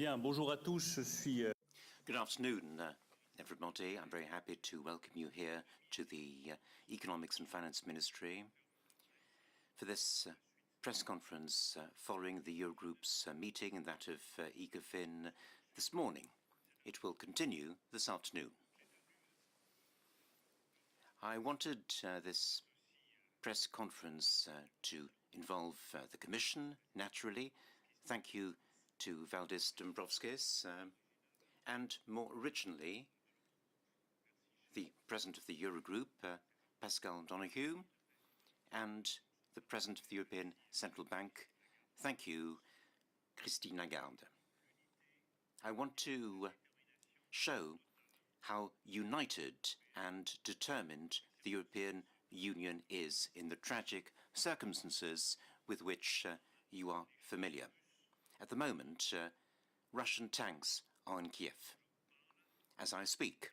Bien, bonjour à tous, je suis... Good afternoon, everybody. I'm very happy to welcome you here to the Economics and Finance Ministry for this press conference following the Eurogroup's meeting and that of ECOFIN this morning. It will continue this afternoon. I wanted this press conference to involve the Commission, naturally. Thank you to Valdis Dombrovskis, and more originally, the President of the Eurogroup, Pascal Donoghue, and the President of the European Central Bank. Thank you, Christine Lagarde. I want to show how united and determined the European Union is in the tragic circumstances with which you are familiar. At the moment, Russian tanks are in Kiev. As I speak,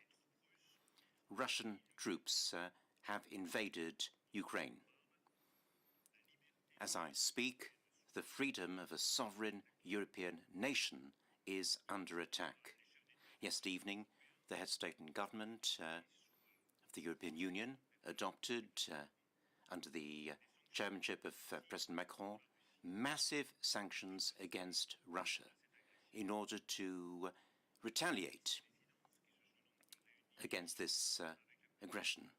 Russian troops have invaded Ukraine. As I speak, the freedom of a sovereign European nation is under attack. Yesterday evening, the head of state and government of the European Union adopted, under the chairmanship of President Macron, massive sanctions against Russia in order to retaliate against this aggression.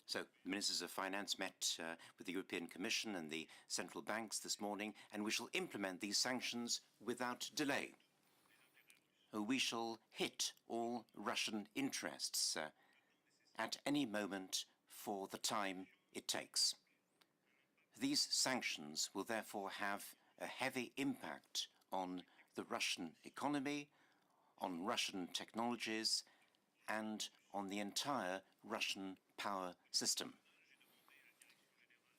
So the Ministers of Finance met with the European Commission and the central banks this morning, and we shall implement these sanctions without delay. We shall hit all Russian interests at any moment for the time it takes. These sanctions will therefore have a heavy impact on the Russian economy, on Russian technologies, and on the entire Russian power system.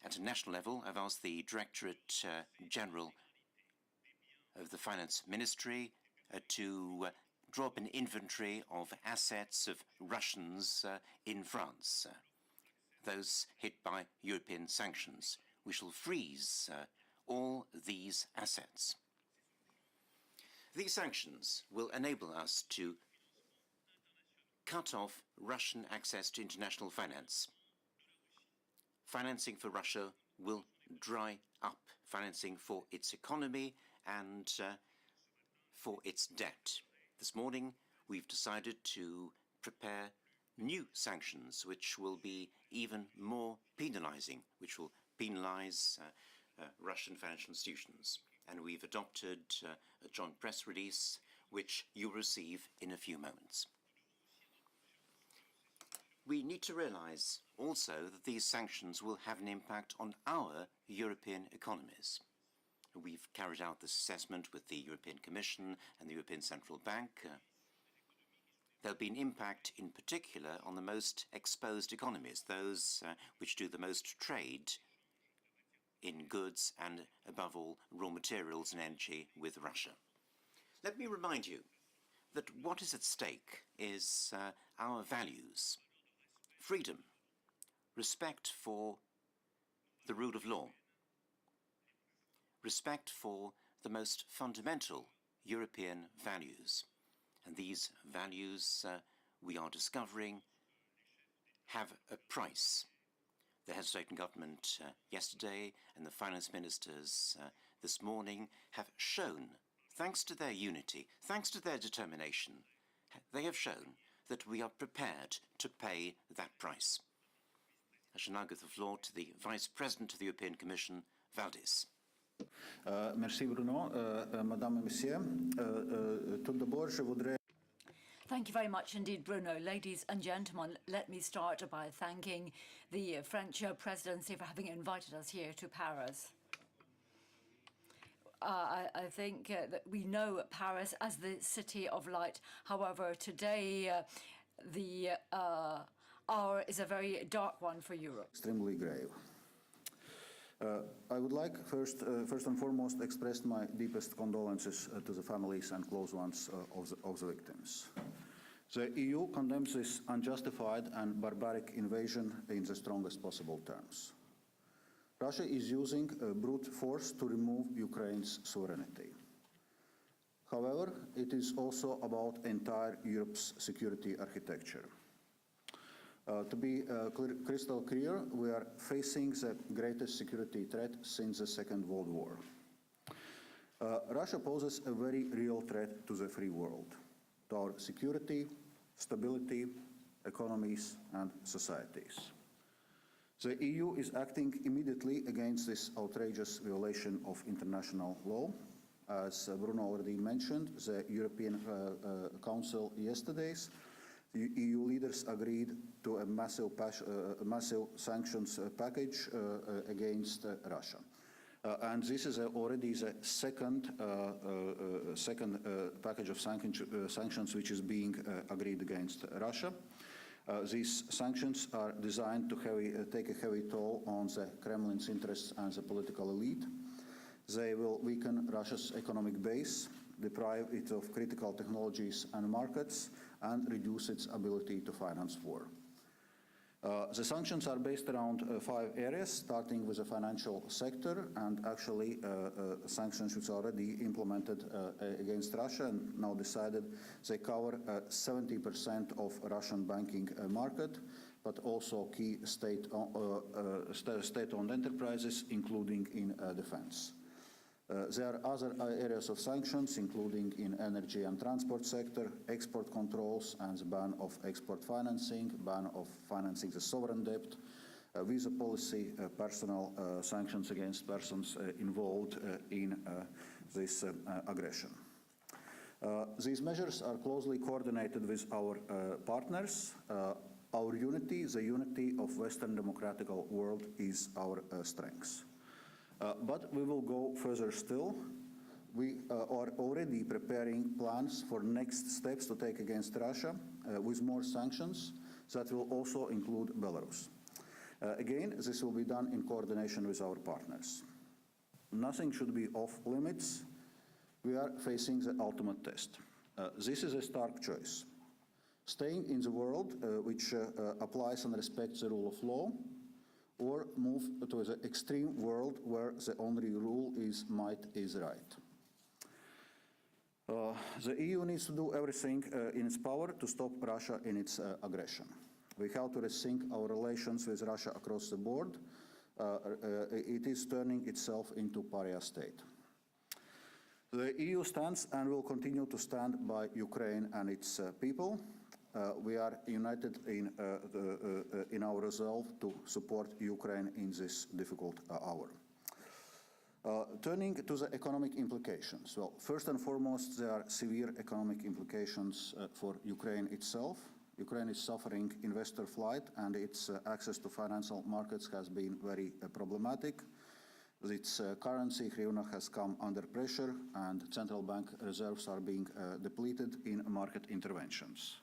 At a national level, I've asked the Directorate General of the Finance Ministry to draw up an inventory of assets of Russians in France, those hit by European sanctions. We shall freeze all these assets. These sanctions will enable us to cut off Russian access to international finance. Financing for Russia will dry up, financing for its economy and for its debt. This morning, we've decided to prepare new sanctions, which will be even more penalizing, which will penalize Russian financial institutions. And we've adopted a joint press release, which you'll receive in a few moments. We need to realize also that these sanctions will have an impact on our European economies. We've carried out this assessment with the European Commission and the European Central Bank. There'll be an impact in particular on the most exposed economies, those which do the most trade in goods and, above all, raw materials and energy with Russia. Let me remind you that what is at stake is our values: freedom, respect for the rule of law, respect for the most fundamental European values. And these values we are discovering have a price. The head of state and government yesterday and the finance ministers this morning have shown, thanks to their unity, thanks to their determination, they have shown that we are prepared to pay that price. I shall now give the floor to the Vice President of the European Commission, Valdis. Merci Bruno, Madame et Messieurs. Tout d'abord, je voudrais... Thank you very much indeed, Bruno. Ladies and gentlemen, let me start by thanking the French Presidency for having invited us here to Paris. I think that we know Paris as the city of light. However, today the hour is a very dark one for Europe. Extremely grave. I would like first and foremost express my deepest condolences to the families and close ones of the victims. The EU condemns this unjustified and barbaric invasion in the strongest possible terms. Russia is using brute force to remove Ukraine's sovereignty. However, it is also about entire Europe's security architecture. To be crystal clear, we are facing the greatest security threat since the Second World War. Russia poses a very real threat to the free world, to our security, stability, economies, and societies. The EU is acting immediately against this outrageous violation of international law. As Bruno already mentioned, the European Council yesterday, the EU leaders agreed to a massive sanctions package against Russia. And this is already the second package of sanctions which is being agreed against Russia. These sanctions are designed to take a heavy toll on the Kremlin's interests and the political elite. They will weaken Russia's economic base, deprive it of critical technologies and markets, and reduce its ability to finance war. The sanctions are based around 5 areas, starting with the financial sector, and actually sanctions which are already implemented against Russia and now decided. They cover 70% of Russian banking market, but also key state-owned enterprises, including in defense. There are other areas of sanctions, including in energy and transport sector, export controls and the ban of export financing, ban of financing the sovereign debt, visa policy, personal sanctions against persons involved in this aggression. These measures are closely coordinated with our partners. Our unity, the unity of Western democratic world, is our strength. But we will go further still. We are already preparing plans for next steps to take against Russia with more sanctions that will also include Belarus. Again, this will be done in coordination with our partners. Nothing should be off limits. We are facing the ultimate test. This is a stark choice. Staying in the world which applies and respects the rule of law, or move to the extreme world where the only rule is might is right. The EU needs to do everything in its power to stop Russia in its aggression. We have to rethink our relations with Russia across the board. It is turning itself into pariah state. The EU stands and will continue to stand by Ukraine and its people. We are united in our resolve to support Ukraine in this difficult hour. Turning to the economic implications. Well, first and foremost, there are severe economic implications for Ukraine itself. Ukraine is suffering investor flight, and its access to financial markets has been very problematic. Its currency, hryvnia, has come under pressure, and central bank reserves are being depleted in market interventions.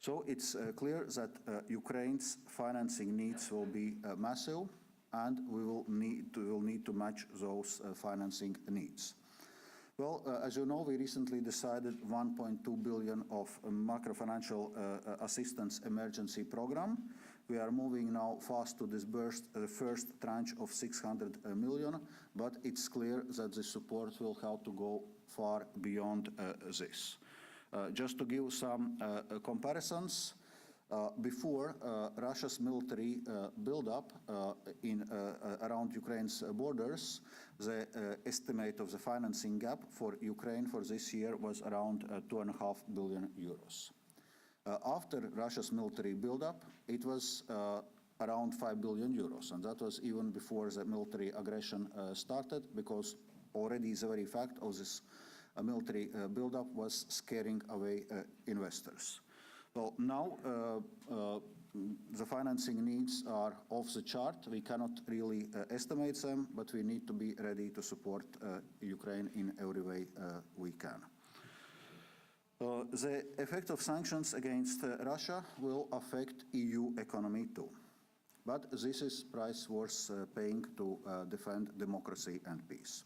So it's clear that Ukraine's financing needs will be massive, and we will need to match those financing needs. Well, as you know, we recently decided 1.2 billion of macro-financial assistance emergency program. We are moving now fast to disburse the first tranche of 600 million, but it's clear that the support will have to go far beyond this. Just to give some comparisons, before Russia's military buildup around Ukraine's borders, the estimate of the financing gap for Ukraine for this year was around 2.5 billion euros. After Russia's military buildup, it was around 5 billion euros, and that was even before the military aggression started, because already the very fact of this military buildup was scaring away investors. Well, now the financing needs are off the chart. We cannot really estimate them, but we need to be ready to support Ukraine in every way we can. The effect of sanctions against Russia will affect EU economy too. But this is a price worth paying to defend democracy and peace.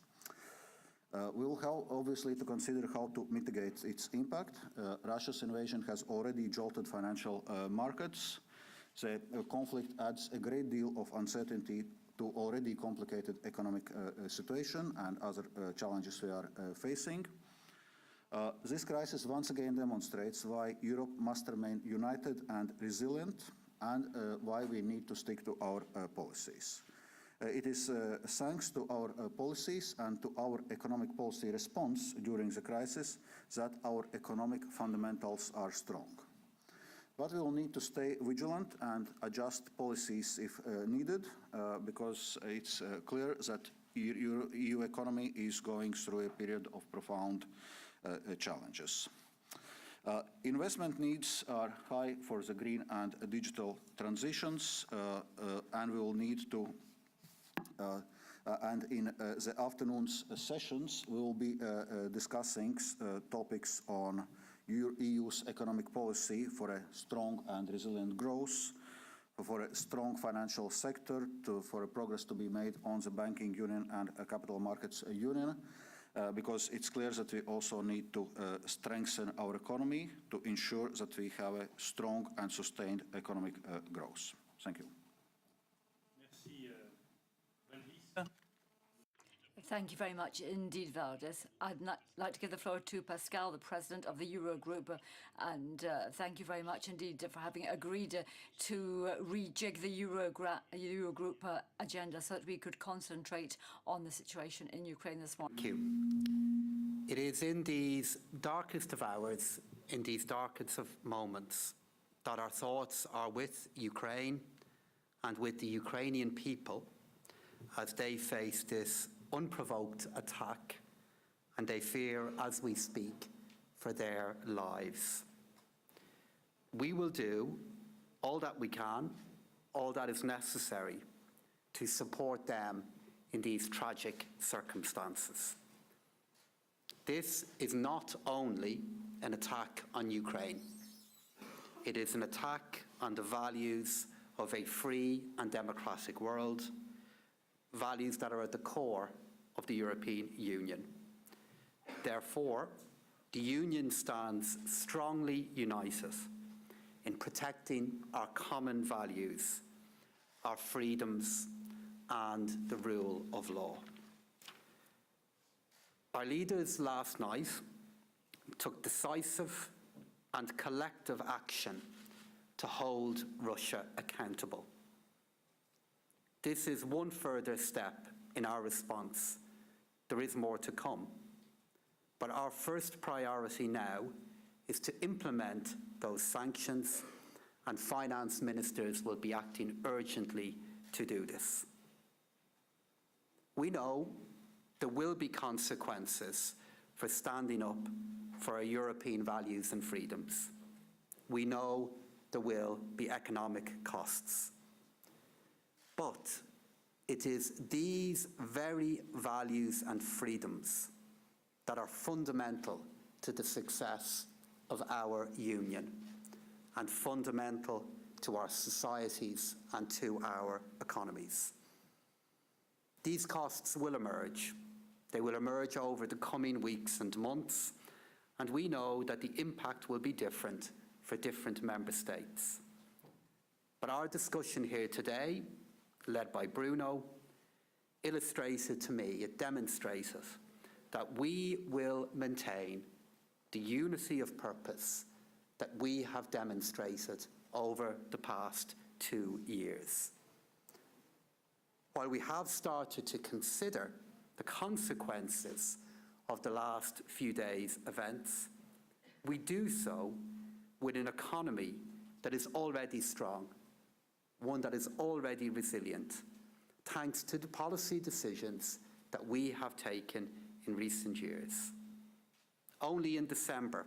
We'll have, obviously, to consider how to mitigate its impact. Russia's invasion has already jolted financial markets. The conflict adds a great deal of uncertainty to already complicated economic situation and other challenges we are facing. This crisis once again demonstrates why Europe must remain united and resilient, and why we need to stick to our policies. It is thanks to our policies and to our economic policy response during the crisis that our economic fundamentals are strong. But we will need to stay vigilant and adjust policies if needed, because it's clear that EU economy is going through a period of profound challenges. Investment needs are high for the green and digital transitions, and we will need to and in the afternoon's sessions, we will be discussing topics on EU's economic policy for a strong and resilient growth, for a strong financial sector, for progress to be made on the banking union and capital markets union, because it's clear that we also need to strengthen our economy to ensure that we have a strong and sustained economic growth. Thank you. Merci, Valdis. Thank you very much indeed, Valdis. I'd like to give the floor to Pascal, the president of the Eurogroup, and thank you very much indeed for having agreed to rejig the Eurogroup agenda so that we could concentrate on the situation in Ukraine this morning. Thank you. It is in these darkest of hours, in these darkest of moments, that our thoughts are with Ukraine and with the Ukrainian people as they face this unprovoked attack, and they fear, as we speak, for their lives. We will do all that we can, all that is necessary to support them in these tragic circumstances. This is not only an attack on Ukraine. It is an attack on the values of a free and democratic world, values that are at the core of the European Union. Therefore, the Union stands strongly united in protecting our common values, our freedoms, and the rule of law. Our leaders last night took decisive and collective action to hold Russia accountable. This is one further step in our response. There is more to come. But our first priority now is to implement those sanctions, and finance ministers will be acting urgently to do this. We know there will be consequences for standing up for our European values and freedoms. We know there will be economic costs. But it is these very values and freedoms that are fundamental to the success of our union and fundamental to our societies and to our economies. These costs will emerge. They will emerge over the coming weeks and months, and we know that the impact will be different for different member states. But our discussion here today, led by Bruno, illustrated to me, it demonstrated that we will maintain the unity of purpose that we have demonstrated over the past 2 years. While we have started to consider the consequences of the last few days' events, we do so with an economy that is already strong, one that is already resilient, thanks to the policy decisions that we have taken in recent years. Only in December,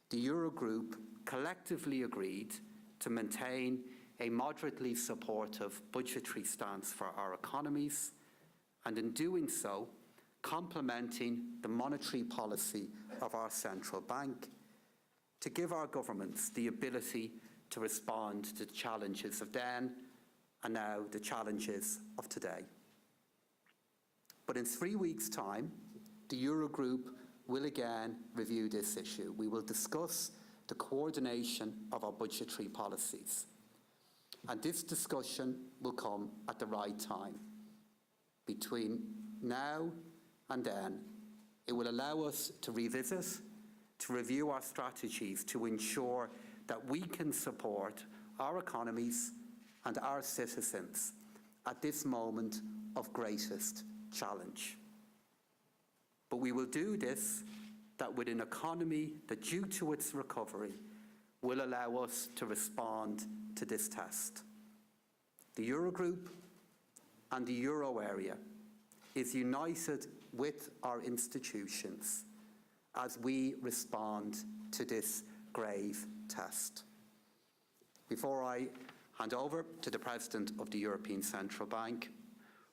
the Eurogroup collectively agreed to maintain a moderately supportive budgetary stance for our economies, and in doing so, complementing the monetary policy of our central bank to give our governments the ability to respond to the challenges of then and now the challenges of today. But in 3 weeks' time, the Eurogroup will again review this issue. We will discuss the coordination of our budgetary policies. And this discussion will come at the right time. Between now and then, it will allow us to revisit to review our strategies to ensure that we can support our economies and our citizens at this moment of greatest challenge. But we will do this with an economy that, due to its recovery, will allow us to respond to this test. The Eurogroup and the Euro area is united with our institutions as we respond to this grave test. Before I hand over to the President of the European Central Bank,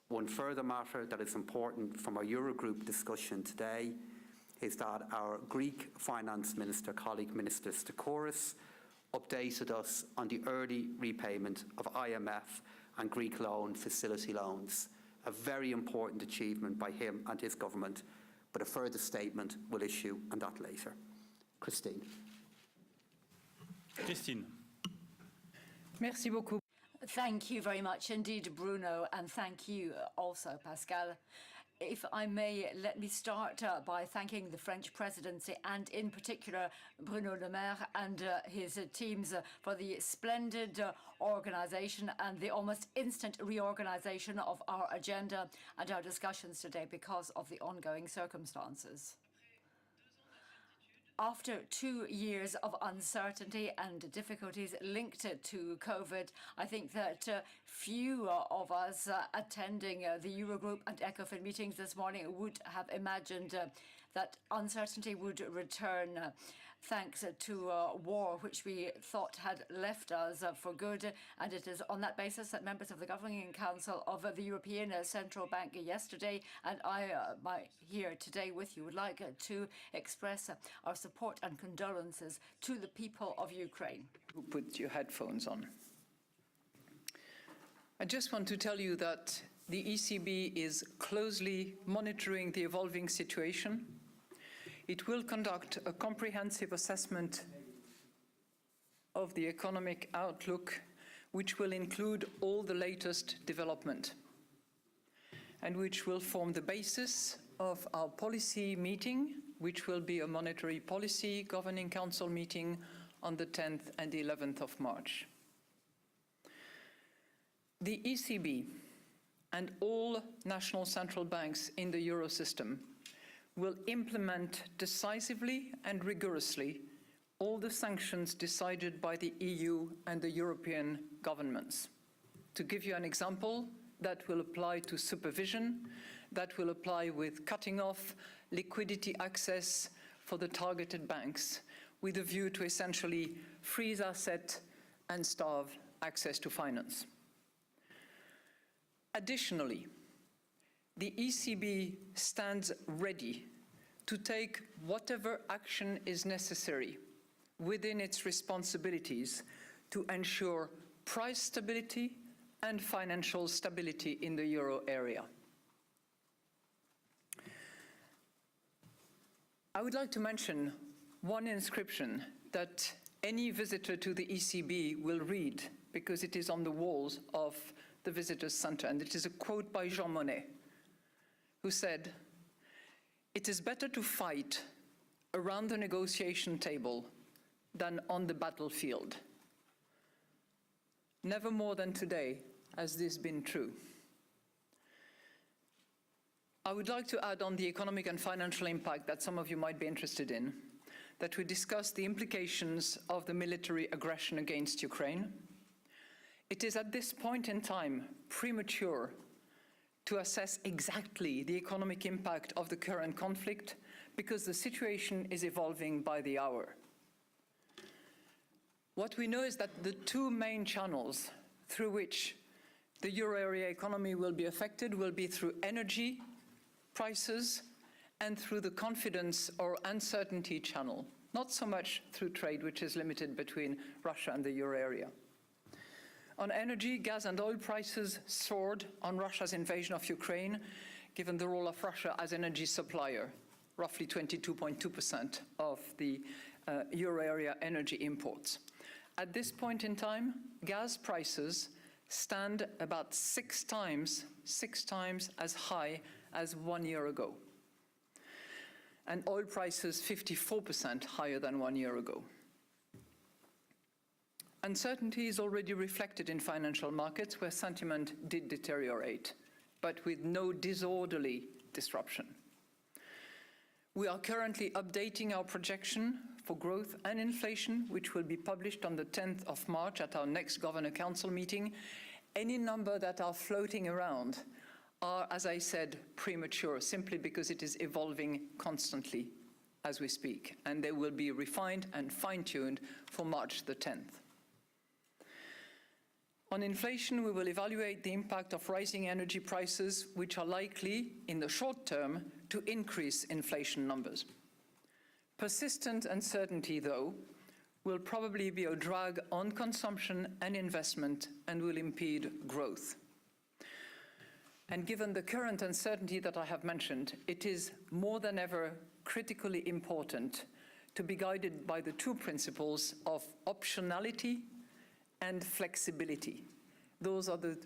one further matter that is important from our Eurogroup discussion today is that our Greek Finance Minister, colleague Minister Stachouris, updated us on the early repayment of IMF and Greek loan facility loans, a very important achievement by him and his government, but a further statement will issue on that later. Christine. Christine. Merci beaucoup. Thank you very much indeed, Bruno, and thank you also, Pascal. If I may, let me start by thanking the French Presidency and in particular Bruno Le Maire and his teams for the splendid organisation and the almost instant reorganisation of our agenda and our discussions today because of the ongoing circumstances. After 2 years of uncertainty and difficulties linked to COVID, I think that few of us attending the Eurogroup and ECOFIN meetings this morning would have imagined that uncertainty would return thanks to a war which we thought had left us for good. And it is on that basis that members of the Governing Council of the European Central Bank yesterday and I here today with you would like to express our support and condolences to the people of Ukraine. Put your headphones on. I just want to tell you that the ECB is closely monitoring the evolving situation. It will conduct a comprehensive assessment of the economic outlook, which will include all the latest development, and which will form the basis of our policy meeting, which will be a monetary policy governing council meeting on the 10th and 11th of March. The ECB and all national central banks in the Euro system will implement decisively and rigorously all the sanctions decided by the EU and the European governments. To give you an example, that will apply to supervision, that will apply with cutting off liquidity access for the targeted banks, with a view to essentially freeze asset and starve access to finance. Additionally, the ECB stands ready to take whatever action is necessary within its responsibilities to ensure price stability and financial stability in the euro area. I would like to mention one inscription that any visitor to the ECB will read because it is on the walls of the Visitors Center, and it is a quote by Jean Monnet, who said, "It is better to fight around the negotiation table than on the battlefield." Never more than today has this been true. I would like to add on the economic and financial impact that some of you might be interested in, that we discuss the implications of the military aggression against Ukraine. It is at this point in time premature to assess exactly the economic impact of the current conflict because the situation is evolving by the hour. What we know is that the two main channels through which the euro area economy will be affected will be through energy prices and through the confidence or uncertainty channel, not so much through trade, which is limited between Russia and the euro area. On energy, gas and oil prices soared on Russia's invasion of Ukraine, given the role of Russia as energy supplier, roughly 22.2% of the euro area energy imports. At this point in time, gas prices stand about six times as high as 1 year ago. and oil prices 54% higher than 1 year ago. Uncertainty is already reflected in financial markets where sentiment did deteriorate, but with no disorderly disruption. We are currently updating our projection for growth and inflation, which will be published on the 10th of March at our next Governor Council meeting. Any number that are floating around are, as I said, premature, simply because it is evolving constantly as we speak, and they will be refined and fine-tuned for March the 10th. On inflation, we will evaluate the impact of rising energy prices, which are likely, in the short term, to increase inflation numbers. Persistent uncertainty, though, will probably be a drag on consumption and investment and will impede growth. And given the current uncertainty that I have mentioned, it is more than ever critically important to be guided by the two principles of optionality and flexibility. Those are the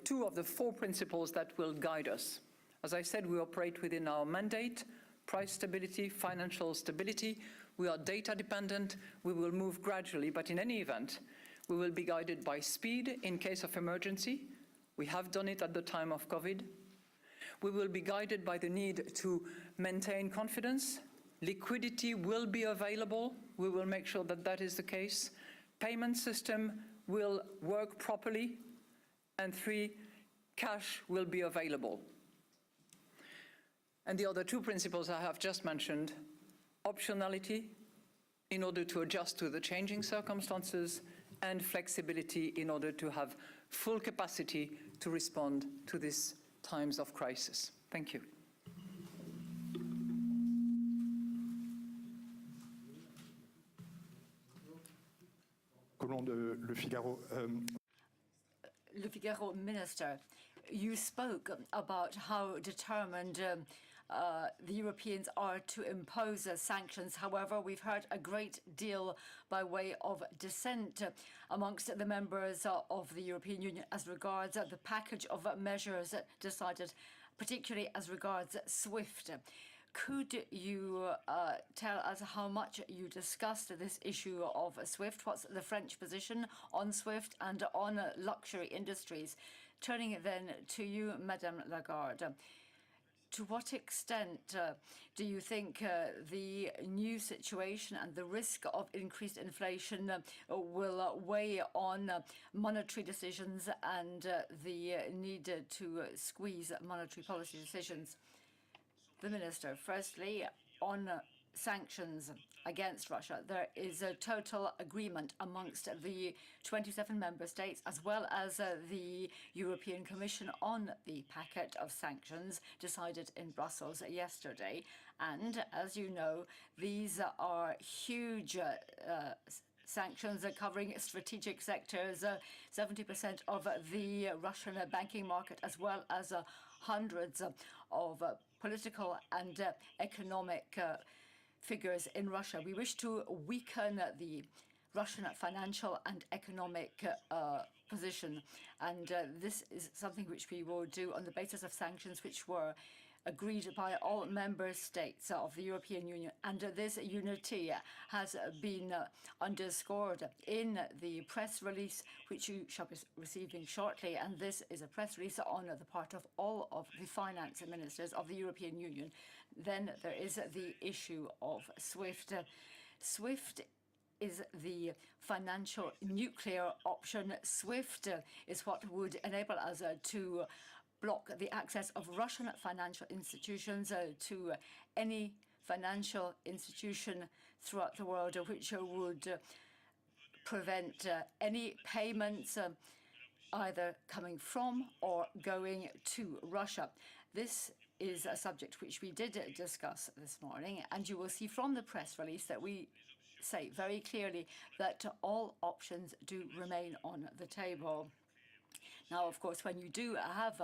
two of the four principles that will guide us. As I said, we operate within our mandate: price stability, financial stability. We are data dependent. We will move gradually, but in any event, we will be guided by speed in case of emergency. We have done it at the time of COVID. We will be guided by the need to maintain confidence. Liquidity will be available. We will make sure that that is the case. Payment system will work properly. And 3, cash will be available. And the other two principles I have just mentioned: optionality in order to adjust to the changing circumstances, and flexibility in order to have full capacity to respond to these times of crisis. Thank you. Le Figaro. Le Figaro minister, you spoke about how determined the Europeans are to impose sanctions. However, we've heard a great deal by way of dissent amongst the members of the European Union as regards the package of measures decided, particularly as regards SWIFT. Could you tell us how much you discussed this issue of SWIFT? What's the French position on SWIFT and on luxury industries? Turning then to you, Madame Lagarde. To what extent do you think the new situation and the risk of increased inflation will weigh on monetary decisions and the need to squeeze monetary policy decisions? The Minister, firstly, on sanctions against Russia, there is a total agreement amongst the 27 member states as well as the European Commission on the packet of sanctions decided in Brussels yesterday. And as you know, these are huge sanctions covering strategic sectors, 70% of the Russian banking market, as well as hundreds of political and economic figures in Russia. We wish to weaken the Russian financial and economic position, and this is something which we will do on the basis of sanctions which were agreed by all member states of the European Union. And this unity has been underscored in the press release, which you shall be receiving shortly. And this is a press release on the part of all of the finance ministers of the European Union. Then there is the issue of SWIFT. SWIFT is the financial nuclear option. SWIFT is what would enable us to block the access of Russian financial institutions to any financial institution throughout the world, which would prevent any payments either coming from or going to Russia. This is a subject which we did discuss this morning, and you will see from the press release that we say very clearly that all options do remain on the table. Now, of course, when you do have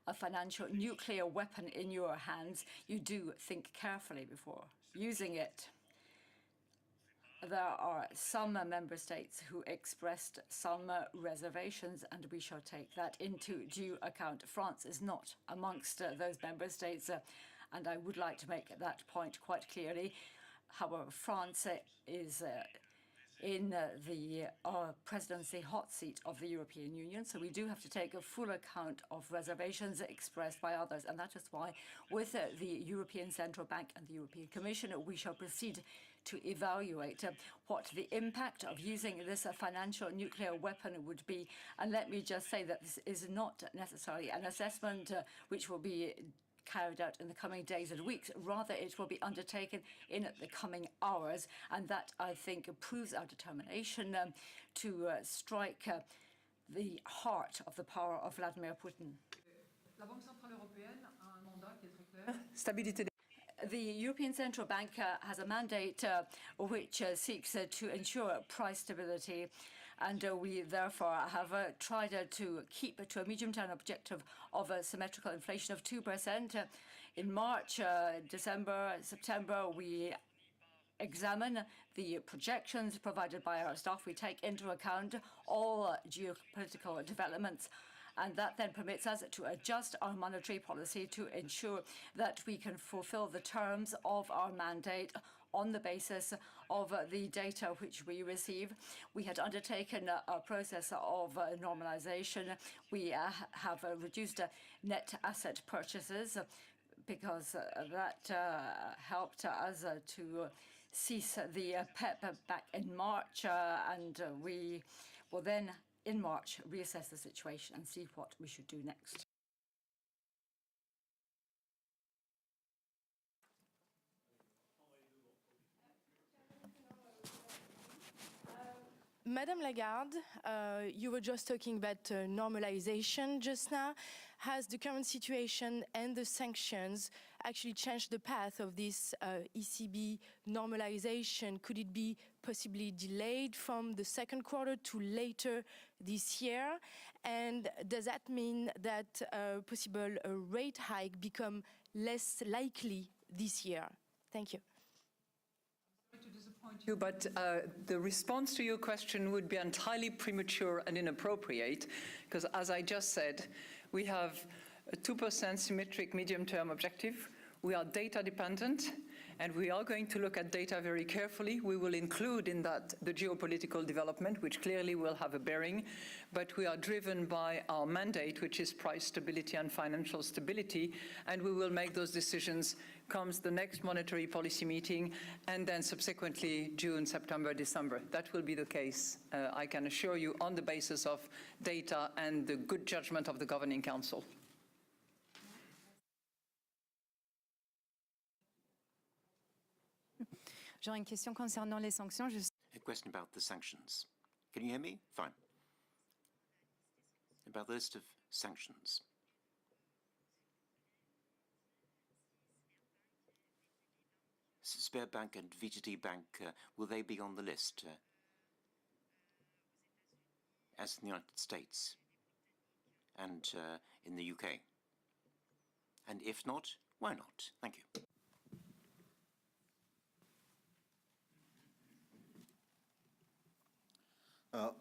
a financial nuclear weapon in your hands, you do think carefully before using it. There are some member states who expressed some reservations, and we shall take that into due account. France is not amongst those member states, and I would like to make that point quite clearly. However, France is in the presidency hot seat of the European Union, so we do have to take a full account of reservations expressed by others, and that is why with the European Central Bank and the European Commission, we shall proceed to evaluate what the impact of using this financial nuclear weapon would be. And let me just say that this is not necessarily an assessment which will be carried out in the coming days and weeks. Rather, it will be undertaken in the coming hours. And that, I think, proves our determination to strike the heart of the power of Vladimir Putin. The European Central Bank has a mandate which seeks to ensure price stability, and we therefore have tried to keep to a medium-term objective of a symmetrical inflation of 2%. In March, December, September, we examine the projections provided by our staff. We take into account all geopolitical developments, and that then permits us to adjust our monetary policy to ensure that we can fulfill the terms of our mandate on the basis of the data which we receive. We had undertaken a process of normalization. We have reduced net asset purchases because that helped us to cease the PEP back in March, and we will then in March reassess the situation and see what we should do next. Madame Lagarde, you were just talking about normalization just now. Has the current situation and the sanctions actually changed the path of this ECB normalization? Could it be possibly delayed from the second quarter to later this year? And does that mean that a possible rate hike become less likely this year? Thank you. You, but the response to your question would be entirely premature and inappropriate, because as I just said, we have a 2% symmetric medium-term objective. We are data dependent, and we are going to look at data very carefully. We will include in that the geopolitical development, which clearly will have a bearing, but we are driven by our mandate, which is price stability and financial stability, and we will make those decisions comes the next monetary policy meeting, and then subsequently June, September, December. That will be the case, I can assure you, on the basis of data and the good judgment of the Governing Council. J'aurais une question concernant les sanctions. A question about the sanctions. Can you hear me? Fine. About the list of sanctions. Sberbank and VTD Bank, will they be on the list as in the United States and in the UK? And if not, why not? Thank you.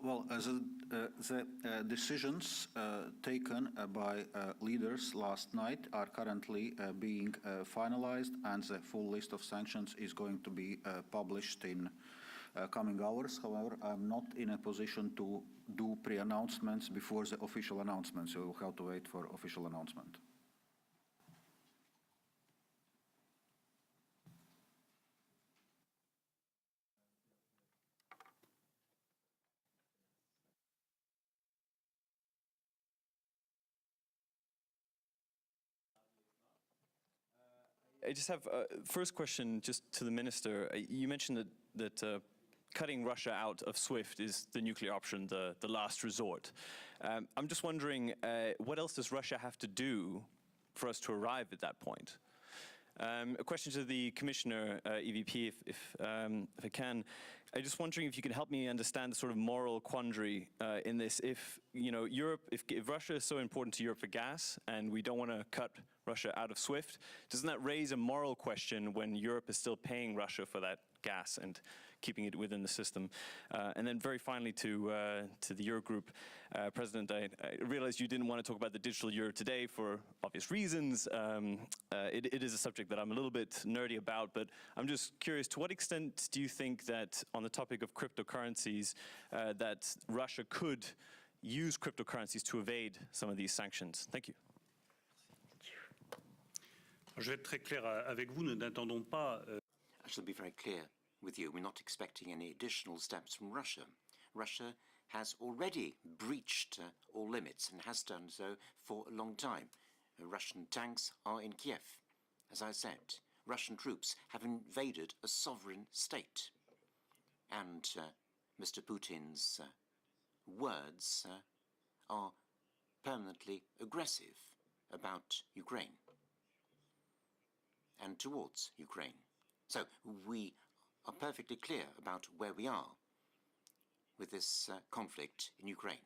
Well, the decisions taken by leaders last night are currently being finalized, and the full list of sanctions is going to be published in coming hours. However, I'm not in a position to do pre-announcements before the official announcement, so we'll have to wait for official announcement. I just have a first question just to the Minister. You mentioned that cutting Russia out of SWIFT is the nuclear option, the last resort. I'm just wondering, what else does Russia have to do for us to arrive at that point? A question to the Commissioner, EVP, if I can. I'm just wondering if you can help me understand the sort of moral quandary in this. If Europe, if Russia is so important to Europe for gas, and we don't want to cut Russia out of SWIFT, doesn't that raise a moral question when Europe is still paying Russia for that gas? And keeping it within the system. And then very finally to the Eurogroup President, I realized you didn't want to talk about the digital euro today for obvious reasons. It is a subject that I'm a little bit nerdy about, but I'm just curious, to what extent do you think that on the topic of cryptocurrencies, that Russia could use cryptocurrencies to evade some of these sanctions? Thank you. Je vais être très clair avec vous, nous n'attendons pas. I shall be very clear with you. We're not expecting any additional steps from Russia. Russia has already breached all limits and has done so for a long time. Russian tanks are in Kiev. As I said, Russian troops have invaded a sovereign state. And Mr. Putin's words are permanently aggressive about Ukraine and towards Ukraine. So we are perfectly clear about where we are with this conflict in Ukraine.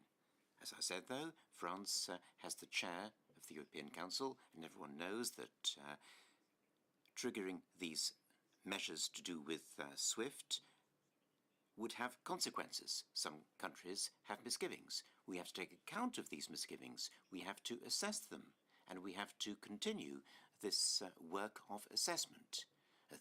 As I said, though, France has the chair of the European Council, and everyone knows that triggering these measures to do with SWIFT would have consequences. Some countries have misgivings. We have to take account of these misgivings. We have to assess them, and we have to continue this work of assessment.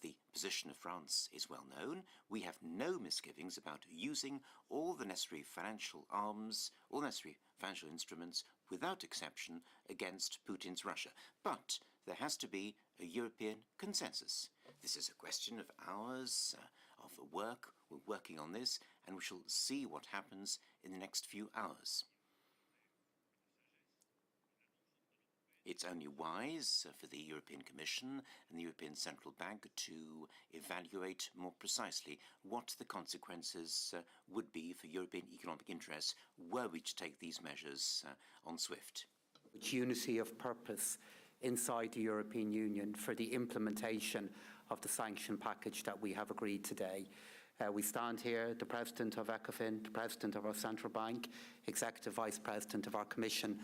The position of France is well known. We have no misgivings about using all the necessary financial arms, all necessary financial instruments, without exception, against Putin's Russia. But there has to be a European consensus. This is a question of hours of work. We're working on this, and we shall see what happens in the next few hours. It's only wise for the European Commission and the European Central Bank to evaluate more precisely what the consequences would be for European economic interests were we to take these measures on SWIFT. Unity of purpose inside the European Union for the implementation of the sanction package that we have agreed today. We stand here, the President of ECOFIN, the President of our Central Bank, Executive Vice President of our Commission,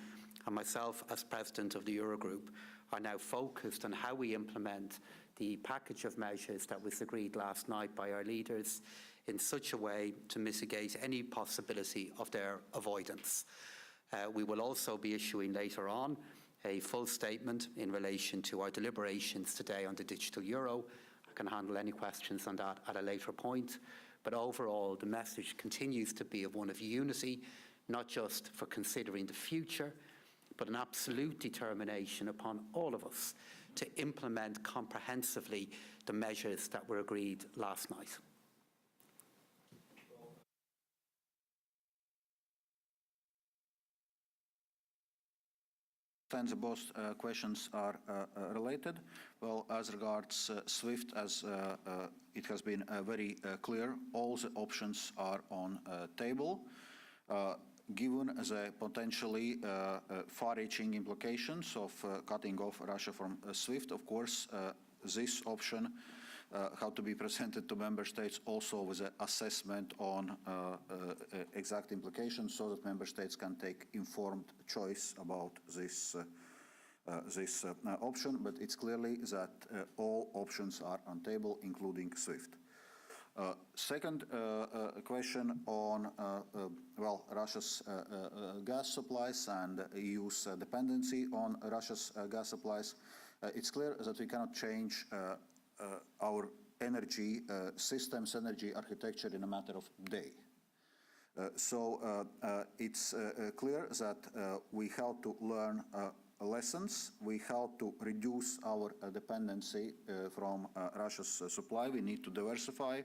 and myself as President of the Eurogroup are now focused on how we implement the package of measures that was agreed last night by our leaders in such a way to mitigate any possibility of their avoidance. We will also be issuing later on a full statement in relation to our deliberations today on the digital euro. I can handle any questions on that at a later point. But overall, the message continues to be of one of unity, not just for considering the future, but an absolute determination upon all of us to implement comprehensively the measures that were agreed last night. Both questions are related. Well, as regards SWIFT, as it has been very clear, all the options are on table. Given the potentially far-reaching implications of cutting off Russia from SWIFT, of course, this option had to be presented to member states also with an assessment on exact implications so that member states can take informed choice about this option. But it's clearly that all options are on table, including SWIFT. Second question on Russia's gas supplies and EU's dependency on Russia's gas supplies. It's clear that we cannot change our energy systems, energy architecture in a matter of day. So it's clear that we have to learn lessons. We have to reduce our dependency from Russia's supply. We need to diversify.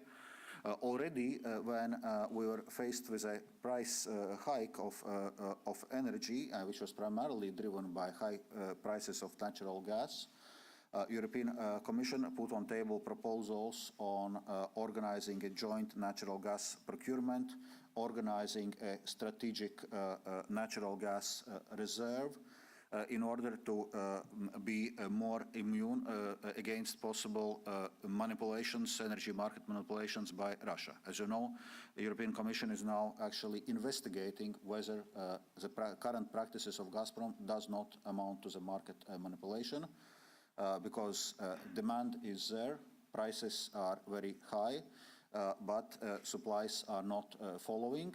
Already, when we were faced with a price hike of energy, which was primarily driven by high prices of natural gas, European Commission put on table proposals on organizing a joint natural gas procurement, organizing a strategic natural gas reserve, in order to be more immune against possible manipulations, energy market manipulations by Russia. As you know, the European Commission is now actually investigating whether the current practices of Gazprom does not amount to the market manipulation, because demand is there, prices are very high, but supplies are not following.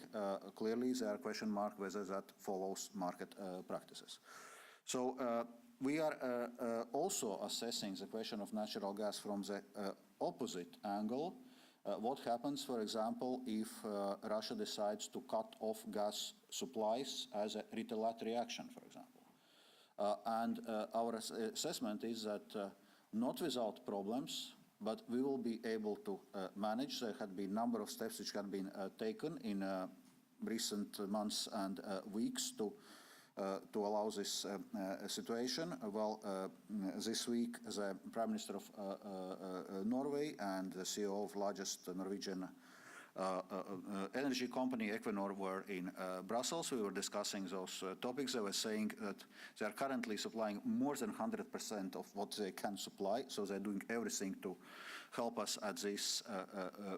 Clearly, there are question marks whether that follows market practices. So we are also assessing the question of natural gas from the opposite angle. What happens, for example, if Russia decides to cut off gas supplies as a retaliatory action, for example? And our assessment is that not without problems, but we will be able to manage. There had been a number of steps which had been taken in recent months and weeks to allow this situation. This week, the Prime Minister of Norway and the CEO of largest Norwegian energy company, Equinor, were in Brussels. We were discussing those topics. They were saying that they are currently supplying more than 100% of what they can supply, so they're doing everything to help us at this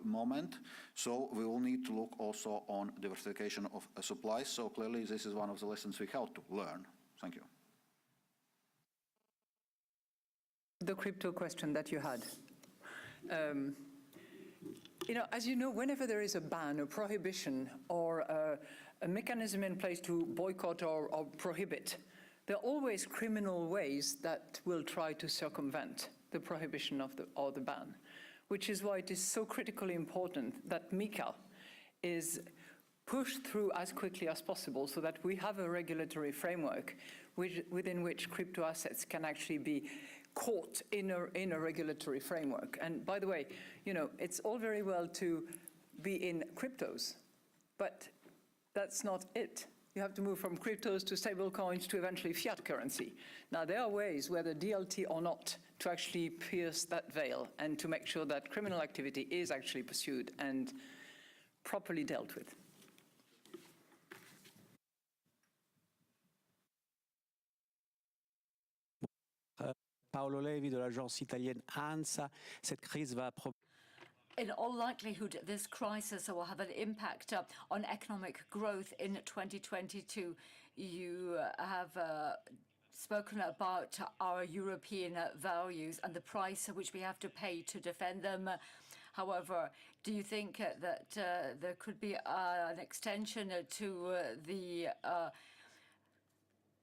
moment. So we will need to look also on diversification of supplies. So clearly this is one of the lessons we have to learn. Thank you. The crypto question that you had. As you know, whenever there is a ban, a prohibition, or a mechanism in place to boycott or prohibit, there are always criminal ways that will try to circumvent the prohibition or the ban, which is why it is so critically important that MiCA is pushed through as quickly as possible so that we have a regulatory framework within which crypto assets can actually be caught in a regulatory framework. And by the way, it's all very well to be in cryptos, but that's not it. You have to move from cryptos to stable coins to eventually fiat currency. Now, there are ways, whether DLT or not, to actually pierce that veil and to make sure that criminal activity is actually pursued and properly dealt with. Paolo Levi de l'agence italienne ANSA. Cette crise va In all likelihood, this crisis will have an impact on economic growth in 2022. You have spoken about our European values and the price which we have to pay to defend them. However, do you think that there could be an extension to the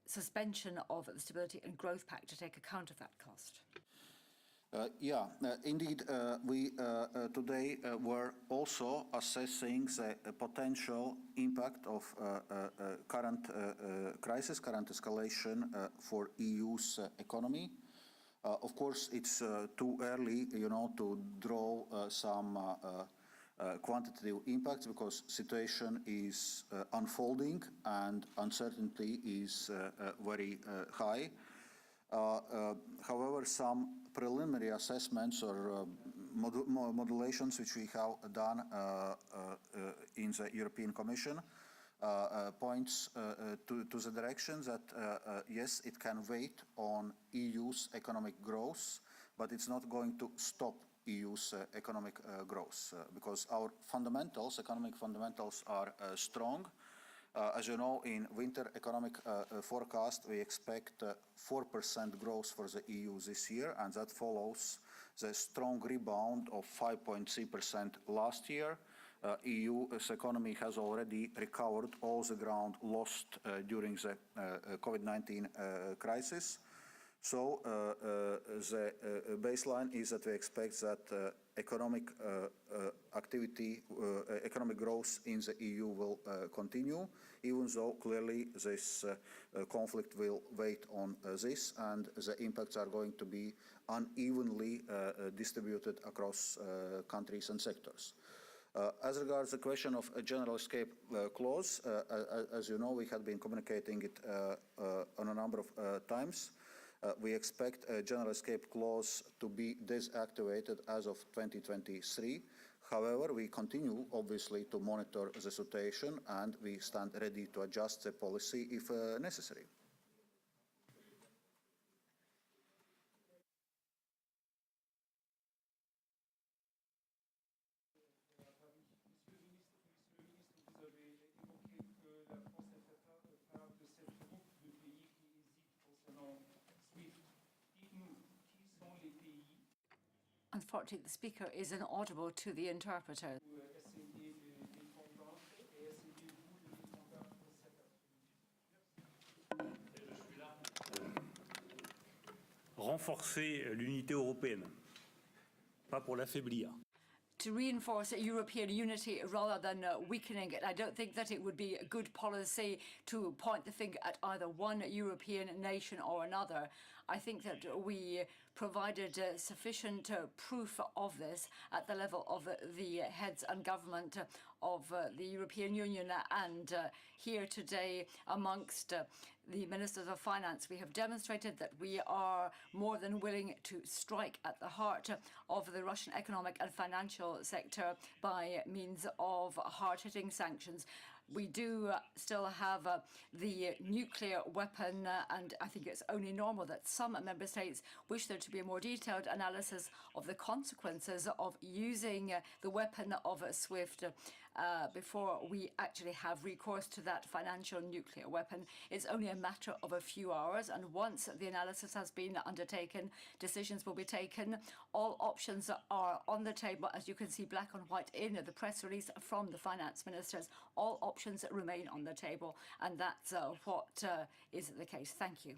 suspension of the Stability and Growth Pact to take account of that cost? Indeed, we today were also assessing the potential impact of current crisis, current escalation for EU's economy. Of course, it's too early, to draw some quantitative impacts because situation is unfolding and uncertainty is very high. However, some preliminary assessments or modulations which we have done in the European Commission points to the direction that yes, it can weigh on EU's economic growth, but it's not going to stop EU's economic growth because our fundamentals, economic fundamentals, are strong. As you know, in winter economic forecast, we expect 4% growth for the EU this year, and that follows the strong rebound of 5.3% last year. EU's economy has already recovered all the ground lost during the COVID-19 crisis. So the baseline is that we expect that economic activity, economic growth in the EU will continue, even though clearly this conflict will weigh on this and the impacts are going to be unevenly distributed across countries and sectors. As regards the question of a general escape clause, as you know, we have been communicating it on a number of times. We expect a general escape clause to be deactivated as of 2023. However, we continue, obviously, to monitor the situation and we stand ready to adjust the policy if necessary. Unfortunately, the speaker is inaudible to the interpreter. Renforcer l'unité européenne, pas pour l'affaiblir. To reinforce European unity rather than weakening it. I don't think that it would be a good policy to point the finger at either one European nation or another. I think that we provided sufficient proof of this at the level of the heads and government of the European Union, and here today amongst the ministers of finance, we have demonstrated that we are more than willing to strike at the heart of the Russian economic and financial sector by means of hard-hitting sanctions. We do still have the nuclear weapon, and I think it's only normal that some member states wish there to be a more detailed analysis of the consequences of using the weapon of SWIFT before we actually have recourse to that financial nuclear weapon. It's only a matter of a few hours, and once the analysis has been undertaken, decisions will be taken. All options are on the table, as you can see black on white in the press release from the finance ministers. All options remain on the table, and that's what is the case. Thank you.